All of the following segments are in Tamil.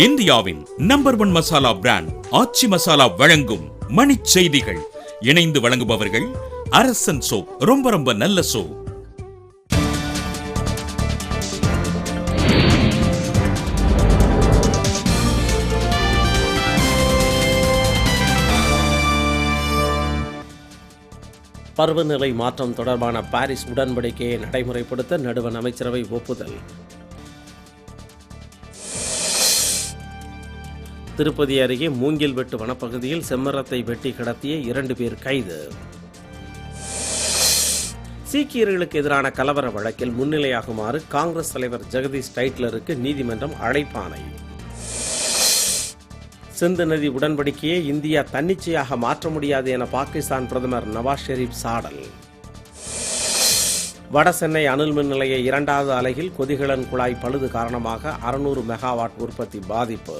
இந்தியாவின் நம்பர் 1 மசாலா பிராண்ட் ஆச்சி மசாலா வழங்கும் மணிச் செய்திகள். இணைந்து வழங்குபவர்கள் அரசன் சோப். ரொம்ப நல்ல சோப். பருவநிலை மாற்றம் தொடர்பான பாரிஸ் உடன்படிக்கையை நடைமுறைப்படுத்த நடுவண் அமைச்சரவை ஒப்புதல். திருப்பதி அருகே மூங்கில்வெட்டு வனப்பகுதியில் செம்மரத்தை வெட்டி கடத்திய 2 பேர் கைது. சீக்கியர்களுக்கு எதிரான கலவர வழக்கில் முன்னிலையாகுமாறு காங்கிரஸ் தலைவர் ஜெகதீஷ் டைட்லருக்கு நீதிமன்றம் அழைப்பாணை. சிந்து நதி உடன்படிக்கையை இந்தியா தன்னிச்சையாக மாற்ற முடியாது என பாகிஸ்தான் பிரதமர் நவாஸ் ஷெரீப் சாடல். வட சென்னை அனல் மின் நிலைய 2வது அலகில் கொதிகலன் குழாய் பழுது காரணமாக 600 மெகாவாட் உற்பத்தி பாதிப்பு.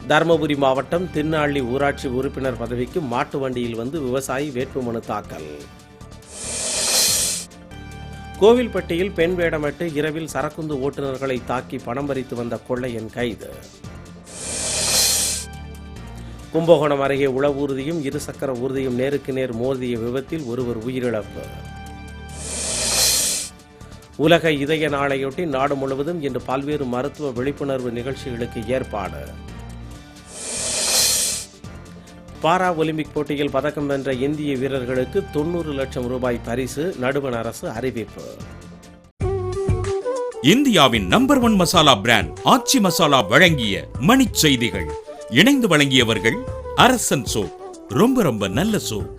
தருமபுரி மாவட்டம் தின்னாள்ளி ஊராட்சி உறுப்பினர் பதவிக்கு மாட்டு வண்டியில் வந்து விவசாயி வேட்புமனு தாக்கல். கோவில்பட்டியில் பெண் வேடமிட்டு இரவில் சரக்குந்து ஓட்டுநர்களை தாக்கி பணம் பறித்து வந்த கொள்ளையன் கைது. கும்பகோணம் அருகே உளவூர்தியும் இருசக்கர ஊர்தியும் நேருக்கு நேர் மோதிய விபத்தில் ஒருவர் உயிரிழப்பு. உலக இதய நாளையொட்டி நாடு முழுவதும் இன்று பல்வேறு மருத்துவ விழிப்புணர்வு நிகழ்ச்சிகளுக்கு ஏற்பாடு. பாரா ஒலிம்பிக் போட்டியில் பதக்கம் வென்ற இந்திய வீரர்களுக்கு 90 லட்சம் ரூபாய் பரிசு நடுவண் அரசு அறிவிப்பு. இந்தியாவின் நம்பர் 1 மசாலா பிராண்ட் ஆச்சி மசாலா வழங்கிய மணிச் செய்திகள். இணைந்து வழங்கியவர்கள் அரசன் சோப். ரொம்ப நல்ல சோப்.